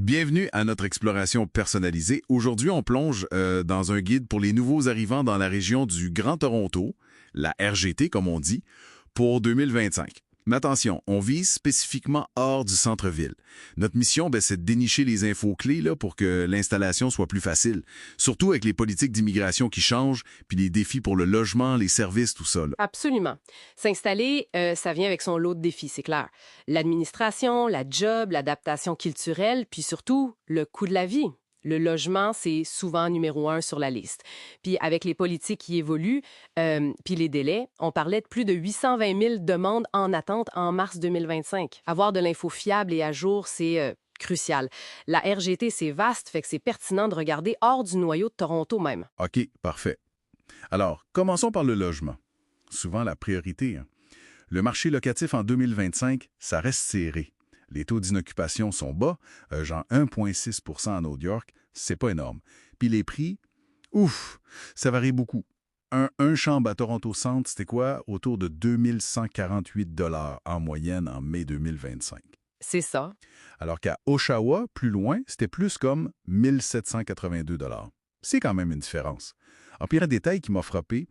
Bienvenue à notre exploration personnalisée. Aujourd'hui, on plonge dans un guide pour les nouveaux arrivants dans la région du Grand Toronto, la RGT comme on dit, pour 2025. Mais attention, on vise spécifiquement hors du centre-ville. Notre mission, c'est de dénicher les infos clés là, pour que l'installation soit plus facile. Surtout avec les politiques d'immigration qui changent, puis les défis pour le logement, les services, tout ça. Là. Absolument. S'installer, ça vient avec son lot de défis, c'est clair. L'administration, la job, l'adaptation culturelle, puis surtout, le coût de la vie. Le logement, c'est souvent numéro 1 sur la liste. Puis avec les politiques qui évoluent, puis les délais, on parlait de plus de 820 000 demandes en attente en mars 2025. Avoir de l'info fiable et à jour, c'est crucial. La RGT, c'est vaste, fait que c'est pertinent de regarder hors du noyau de Toronto même. OK, parfait. Alors, commençons par le logement. Souvent la priorité. Hein. Le marché locatif en 2025, ça reste serré. Les taux d'inoccupation sont bas, genre 1,6 % à New York, c'est pas énorme. Puis les prix, ouf, ça varie beaucoup. Un chambre à Toronto Centre, c'était quoi? Autour de 2148 $ en moyenne en mai 2025. C'est ça. Alors qu'à Oshawa, plus loin, c'était plus comme 1782 $. C'est quand même une différence. En pire, un détail qui m'a frappé,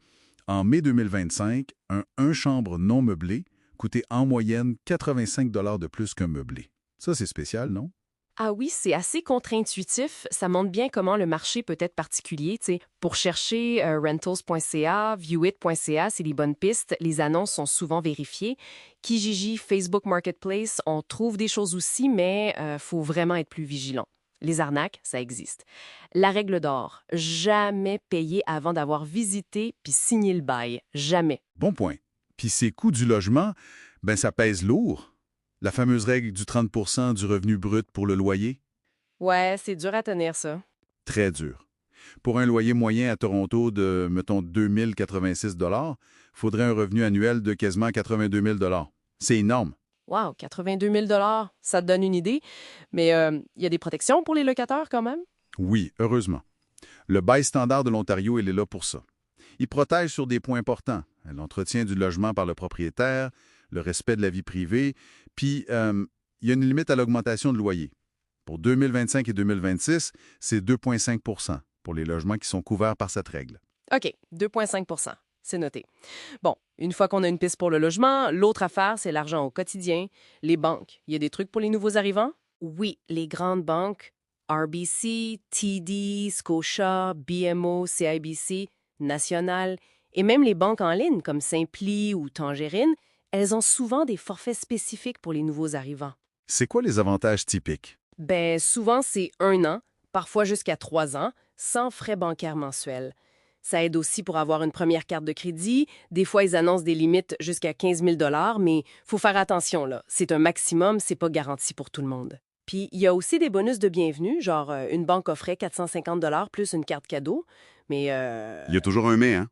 en mai 2025, un chambre non meublé coûtait en moyenne 85 $ de plus qu'un meublé. Ça, c'est spécial, non? Ah oui, c'est assez contre-intuitif. Ça montre bien comment le marché peut être particulier. T'sais. Pour chercher rentals.ca, viewit.ca, c'est les bonnes pistes. Les annonces sont souvent vérifiées. Kijiji, Facebook Marketplace, on trouve des choses aussi, mais faut vraiment être plus vigilant. Les arnaques, ça existe. La règle d'or, jamais payer avant d'avoir visité puis signé le bail. Jamais. Bon point. Puis ces coûts du logement, ça pèse lourd. La fameuse règle du 30 % du revenu brut pour le loyer? Ouais, c'est dur à tenir, ça. Très dur. Pour un loyer moyen à Toronto de, mettons, 2086 $, faudrait un revenu annuel de quasiment 82 000 $. C'est énorme. Wow, 82 000 $, ça te donne une idée. Mais il y a des protections pour les locataires quand même? Oui, heureusement. Le bail standard de l'Ontario, il est là pour ça. Il protège sur des points importants. L'entretien du logement par le propriétaire, le respect de la vie privée, puis il y a une limite à l'augmentation de loyer. Pour 2025 et 2026, c'est 2,5 % pour les logements qui sont couverts par cette règle. OK, 2,5 %. C'est noté. Bon, une fois qu'on a une piste pour le logement, l'autre affaire, c'est l'argent au quotidien, les banques. Il y a des trucs pour les nouveaux arrivants? Oui, les grandes banques, RBC, TD, Scotia, BMO, CIBC, National, et même les banques en ligne comme Simpli ou Tangerine, elles ont souvent des forfaits spécifiques pour les nouveaux arrivants. C'est quoi les avantages typiques? Souvent, c'est 1 an, parfois jusqu'à 3 ans, sans frais bancaires mensuels. Ça aide aussi pour avoir une première carte de crédit. Des fois, ils annoncent des limites jusqu'à 15 000 $, mais faut faire attention, là. C'est un maximum, c'est pas garanti pour tout le monde. Puis, il y a aussi des bonus de bienvenue, genre une banque offrait 450 $ plus une carte cadeau, mais... Il y a toujours un mais, hein?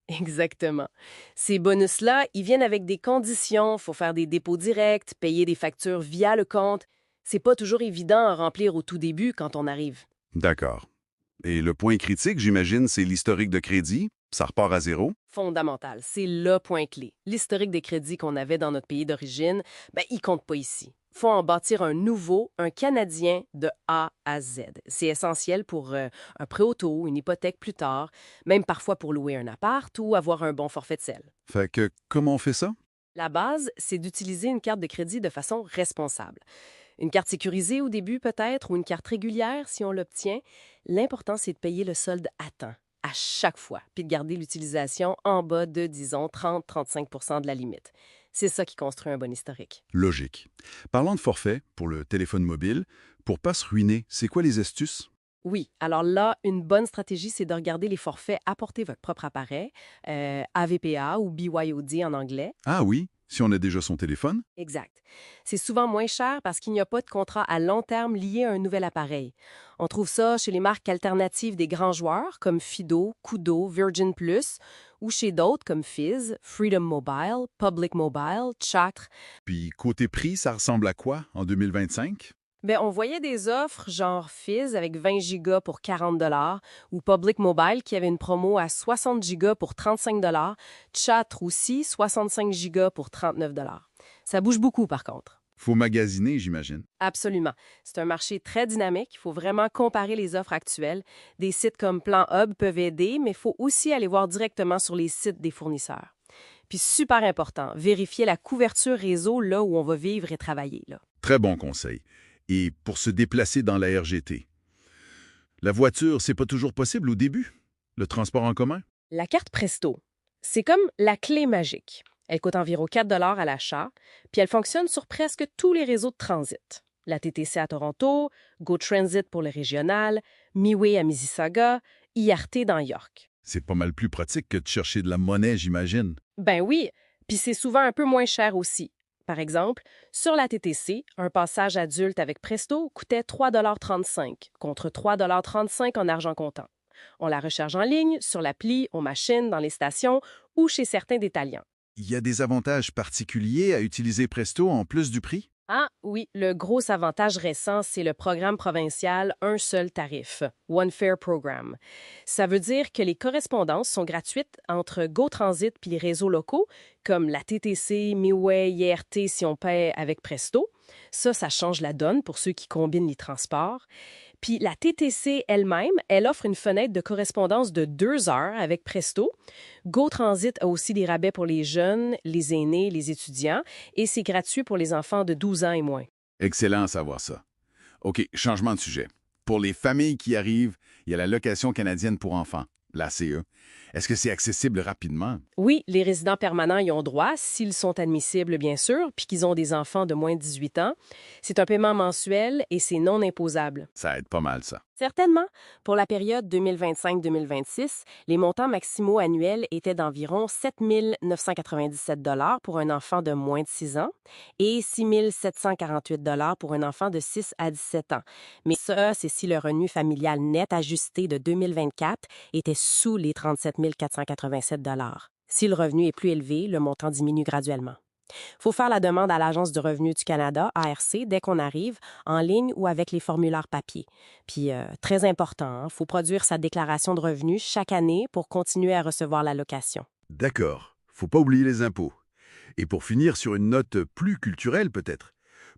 Exactement. Ces bonus-là, ils viennent avec des conditions. Faut faire des dépôts directs, payer des factures via le compte. C'est pas toujours évident à remplir au tout début quand on arrive. D'accord. Et le point critique, j'imagine, c'est l'historique de crédit. Ça repart à zéro. Fondamental, c'est le point clé. L'historique des crédits qu'on avait dans notre pays d'origine, il compte pas ici. Faut en bâtir un nouveau, un Canadien de A à Z. C'est essentiel pour un prêt auto, une hypothèque plus tard, même parfois pour louer un appart ou avoir un bon forfait de sel. Fait que, comment on fait ça? La base, c'est d'utiliser une carte de crédit de façon responsable. Une carte sécurisée au début peut-être, ou une carte régulière si on l'obtient. L'important, c'est de payer le solde à temps, à chaque fois, puis de garder l'utilisation en bas de, disons, 30-35 % de la limite. C'est ça qui construit un bon historique. Logique. Parlant de forfait, pour le téléphone mobile, pour pas se ruiner, c'est quoi les astuces? Oui, alors là, une bonne stratégie, c'est de regarder les forfaits apporter votre propre appareil, AVPA ou BYOD en anglais. Ah oui, si on a déjà son téléphone? Exact. C'est souvent moins cher parce qu'il n'y a pas de contrat à long terme lié à un nouvel appareil. On trouve ça chez les marques alternatives des grands joueurs comme Fido, Koodo, Virgin Plus, ou chez d'autres comme Fizz, Freedom Mobile, Public Mobile, Chatre. Puis côté prix, ça ressemble à quoi en 2025? On voyait des offres genre Fizz avec 20 gigas pour 40 $ ou Public Mobile qui avait une promo à 60 gigas pour 35 $, Chatre aussi, 65 gigas pour 39 $. Ça bouge beaucoup par contre. Faut magasiner, j'imagine. Absolument. C'est un marché très dynamique. Il faut vraiment comparer les offres actuelles. Des sites comme Plan Hub peuvent aider, mais il faut aussi aller voir directement sur les sites des fournisseurs. Puis super important, vérifier la couverture réseau là où on va vivre et travailler, là. Très bon conseil. Et pour se déplacer dans la RGT, la voiture, c'est pas toujours possible au début? Le transport en commun? La carte Presto, c'est comme la clé magique. Elle coûte environ 4 à l'achat, puis elle fonctionne sur presque tous les réseaux de transit. La TTC à Toronto, Go Transit pour le régional, MeWay à Mississauga, IRT dans York. C'est pas mal plus pratique que de chercher de la monnaie, j'imagine. Ben oui, puis c'est souvent un peu moins cher aussi. Par exemple, sur la TTC, un passage adulte avec Presto coûtait 3,35 contre 3,35 en argent comptant. On la recharge en ligne, sur l'appli, aux machines, dans les stations ou chez certains détaillants. Il y a des avantages particuliers à utiliser Presto en plus du prix? Ah oui, le gros avantage récent, c'est le programme provincial Un seul tarif, One Fare Program. Ça veut dire que les correspondances sont gratuites entre GoTransit puis les réseaux locaux, comme la TTC, MeWay, IRT si on paie avec Presto. Ça change la donne pour ceux qui combinent les transports. Puis la TTC elle-même, elle offre une fenêtre de correspondance de 2 heures avec Presto. GoTransit a aussi des rabais pour les jeunes, les aînés, les étudiants, et c'est gratuit pour les enfants de 12 ans et moins. Excellent à savoir ça. OK, changement de sujet. Pour les familles qui arrivent, il y a la location canadienne pour enfants, la CE. Est-ce que c'est accessible rapidement? Oui, les résidents permanents y ont droit, s'ils sont admissibles, bien sûr, puis qu'ils ont des enfants de moins de 18 ans. C'est un paiement mensuel et c'est non imposable. Ça aide pas mal, ça. Certainement. Pour la période 2025-2026, les montants maximaux annuels étaient d'environ 7 997 pour un enfant de moins de 6 ans et 6 748 pour un enfant de 6 à 17 ans. Mais ça, c'est si le revenu familial net ajusté de 2024 était sous les 37 487 Si le revenu est plus élevé, le montant diminue graduellement. Il faut faire la demande à l'Agence du revenu du Canada, ARC, dès qu'on arrive, en ligne ou avec les formulaires papier. Puis, très important, il faut produire sa déclaration de revenus chaque année pour continuer à recevoir l'allocation. D'accord, faut pas oublier les impôts. Et pour finir sur une note plus culturelle peut-être,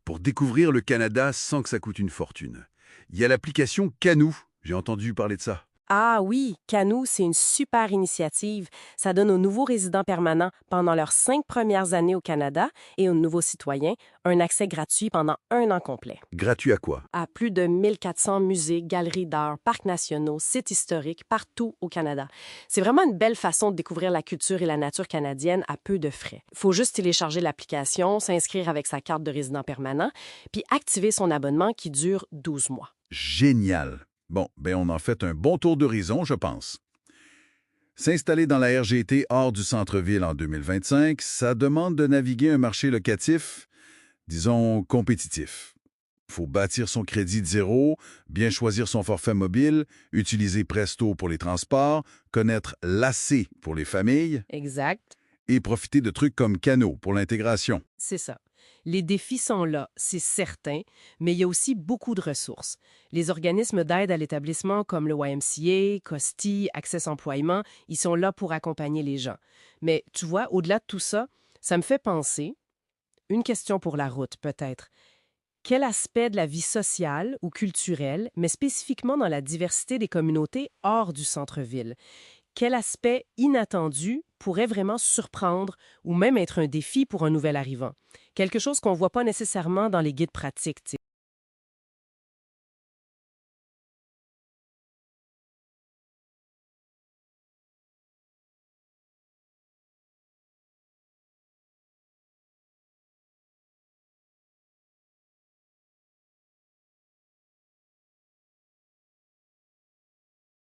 pour découvrir le Canada sans que ça coûte une fortune, il y a l'application Canoo, j'ai entendu parler de ça. Ah oui, Canoo, c'est une super initiative. Ça donne aux nouveaux résidents permanents pendant leurs 5 premières années au Canada et aux nouveaux citoyens un accès gratuit pendant 1 an complet. Gratuit à quoi? À plus de 1400 musées, galeries d'art, parcs nationaux, sites historiques partout au Canada. C'est vraiment une belle façon de découvrir la culture et la nature canadienne à peu de frais. Il faut juste télécharger l'application, s'inscrire avec sa carte de résident permanent, puis activer son abonnement qui dure 12 mois. Génial! Bon, on en fait un bon tour d'horizon, je pense. S'installer dans la RGT hors du centre-ville en 2025, ça demande de naviguer un marché locatif, disons, compétitif. Il faut bâtir son crédit de zéro, bien choisir son forfait mobile, utiliser Presto pour les transports, connaître l'AC pour les familles Exact. et profiter de trucs comme Canoo pour l'intégration. C'est ça. Les défis sont là, c'est certain, mais il y a aussi beaucoup de ressources. Les organismes d'aide à l'établissement comme le YMCA, COSTI, Access Employement, ils sont là pour accompagner les gens. Mais tu vois, au-delà de tout ça, ça me fait penser, une question pour la route peut-être. Quel aspect de la vie sociale ou culturelle, mais spécifiquement dans la diversité des communautés hors du centre-ville, quel aspect inattendu pourrait vraiment surprendre ou même être un défi pour un nouvel arrivant? Quelque chose qu'on ne voit pas nécessairement dans les guides pratiques, tu sais.